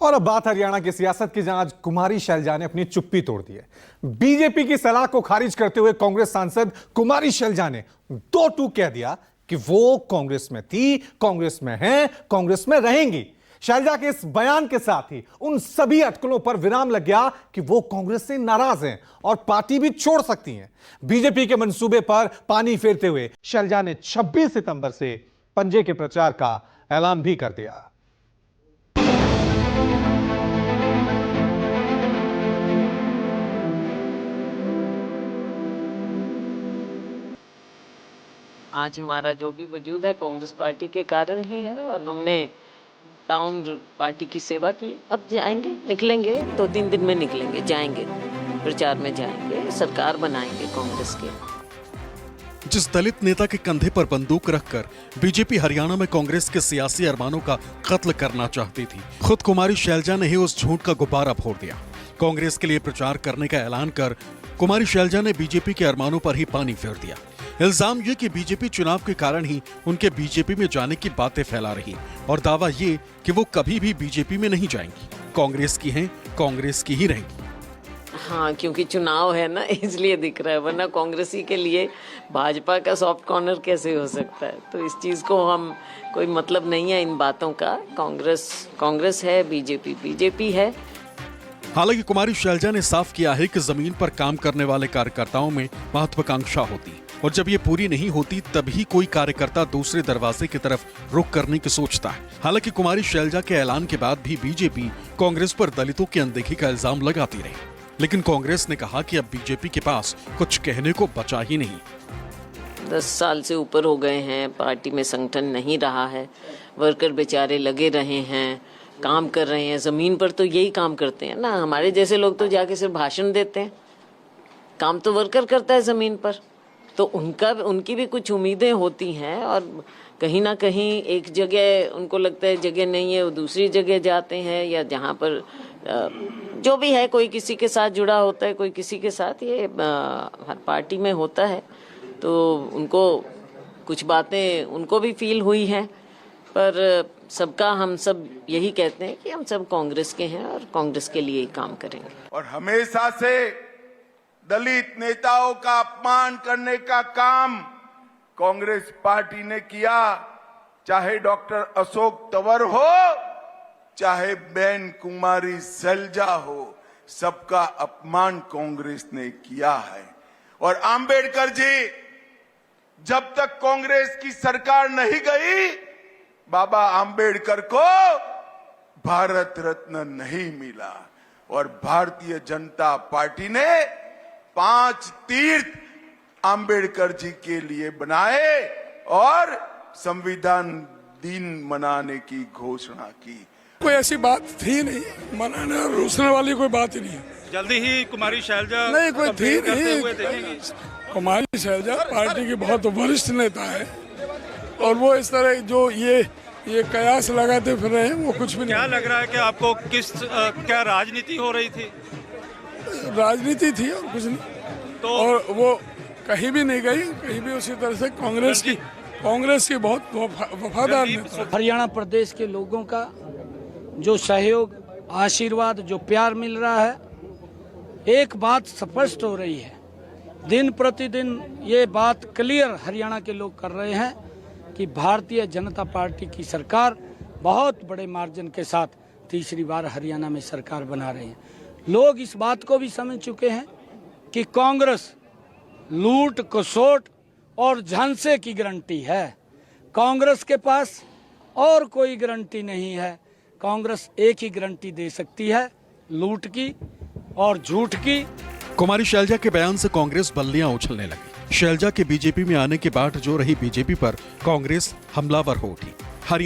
और अब बात हरियाणा की सियासत की, जहां आज कुमारी शैलजा ने अपनी चुप्पी तोड़ दी है। बीजेपी की सलाह को खारिज करते हुए कांग्रेस सांसद कुमारी शैलजा ने दो टूक कह दिया कि वो कांग्रेस में थी, कांग्रेस में हैं, कांग्रेस में रहेंगी। शैलजा के इस बयान के साथ ही उन सभी अटकलों पर विराम लग गया कि वो कांग्रेस से नाराज हैं और पार्टी भी छोड़ सकती हैं। बीजेपी के मंसूबे पर पानी फेरते हुए शैलजा ने 26 सितंबर से पंजे के प्रचार का ऐलान भी कर दिया। आज हमारा जो भी वजूद है कांग्रेस पार्टी के कारण ही है और हमने टाउन पार्टी की सेवा की। अब जाएंगे, निकलेंगे, 2-3 दिन में निकलेंगे, जाएंगे, प्रचार में जाएंगे, सरकार बनाएंगे कांग्रेस के। जिस दलित नेता के कंधे पर बंदूक रखकर बीजेपी हरियाणा में कांग्रेस के सियासी अरमानों का कत्ल करना चाहती थी, खुद कुमारी शैलजा ने ही उस झूठ का गुब्बारा फोड़ दिया। कांग्रेस के लिए प्रचार करने का ऐलान कर कुमारी शैलजा ने बीजेपी के अरमानों पर ही पानी फेर दिया। इल्जाम ये कि बीजेपी चुनाव के कारण ही उनके बीजेपी में जाने की बातें फैला रही और दावा ये कि वो कभी भी बीजेपी में नहीं जाएंगी, कांग्रेस की हैं, कांग्रेस की ही रहेंगी। हाँ, क्योंकि चुनाव है ना, इसलिए दिख रहा है, वरना कांग्रेसी के लिए भाजपा का सॉफ्ट कॉर्नर कैसे हो सकता है। तो इस चीज को हम, कोई मतलब नहीं है इन बातों का। कांग्रेस है, बीजेपी है। हालांकि कुमारी शैलजा ने साफ किया है कि जमीन पर काम करने वाले कार्यकर्ताओं में महत्वाकांक्षा होती और जब ये पूरी नहीं होती तभी कोई कार्यकर्ता दूसरे दरवाजे की तरफ रुख करने की सोचता है। हालांकि कुमारी शैलजा के ऐलान के बाद भी बीजेपी कांग्रेस पर दलितों की अनदेखी का इल्जाम लगाती रही, लेकिन कांग्रेस ने कहा कि अब बीजेपी के पास कुछ कहने को बचा ही नहीं। 10 साल से ऊपर हो गए हैं, पार्टी में संगठन नहीं रहा है, वर्कर बेचारे लगे रहे हैं, काम कर रहे हैं। जमीन पर तो यही काम करते हैं ना, हमारे जैसे लोग तो जाके सिर्फ भाषण देते हैं, काम तो वर्कर करता है जमीन पर। तो उनकी भी कुछ उम्मीदें होती हैं और कहीं ना कहीं एक जगह उनको लगता है जगह नहीं है, वो दूसरी जगह जाते हैं, या जहाँ पर जो भी है, कोई किसी के साथ जुड़ा होता है, कोई किसी के साथ, ये हर पार्टी में होता है। तो उनको कुछ बातें उनको भी फील हुई हैं, पर सबका हम सब यही कहते हैं कि हम सब कांग्रेस के हैं और कांग्रेस के लिए ही काम करेंगे। और हमेशा से दलित नेताओं का अपमान करने का काम कांग्रेस पार्टी ने किया, चाहे डॉक्टर अशोक तंवर हो, चाहे बहन कुमारी शैलजा हो, सबका अपमान कांग्रेस ने किया है। और आंबेडकर जी, जब तक कांग्रेस की सरकार नहीं गई, बाबा आंबेडकर को भारत रत्न नहीं मिला और भारतीय जनता पार्टी ने 5 तीर्थ आंबेडकर जी के लिए बनाए और संविधान दिन मनाने की घोषणा की। कोई ऐसी बात थी नहीं, मनाने और रूसने वाली कोई बात ही नहीं। जल्दी ही कुमारी शैलजा नहीं, कोई थी नहीं। कुमारी शैलजा पार्टी की बहुत वरिष्ठ नेता है और वो इस तरह जो ये कयास लगाते फिर रहे हैं, वो कुछ भी नहीं। क्या लग रहा है कि आपको क्या राजनीति हो रही थी? राजनीति थी और कुछ नहीं। तो और वो कहीं भी नहीं गई, कहीं भी उसी तरह से कांग्रेस की बहुत वफादार नेता। हरियाणा प्रदेश के लोगों का जो सहयोग, आशीर्वाद, जो प्यार मिल रहा है, एक बात स्पष्ट हो रही है, दिन प्रतिदिन ये बात क्लियर हरियाणा के लोग कर रहे हैं कि भारतीय जनता पार्टी की सरकार बहुत बड़े मार्जिन के साथ तीसरी बार हरियाणा में सरकार बना रही है। लोग इस बात को भी समझ चुके हैं कि कांग्रेस लूट, खसोट और झांसे की गारंटी है। कांग्रेस के पास और कोई गारंटी नहीं है। कांग्रेस एक ही गारंटी दे सकती है, लूट की और झूठ की। कुमारी शैलजा के बयान से कांग्रेस बल्लियां उछलने लगी। शैलजा के बीजेपी में आने के बाद जो रही बीजेपी पर कांग्रेस हमलावर हो उठी।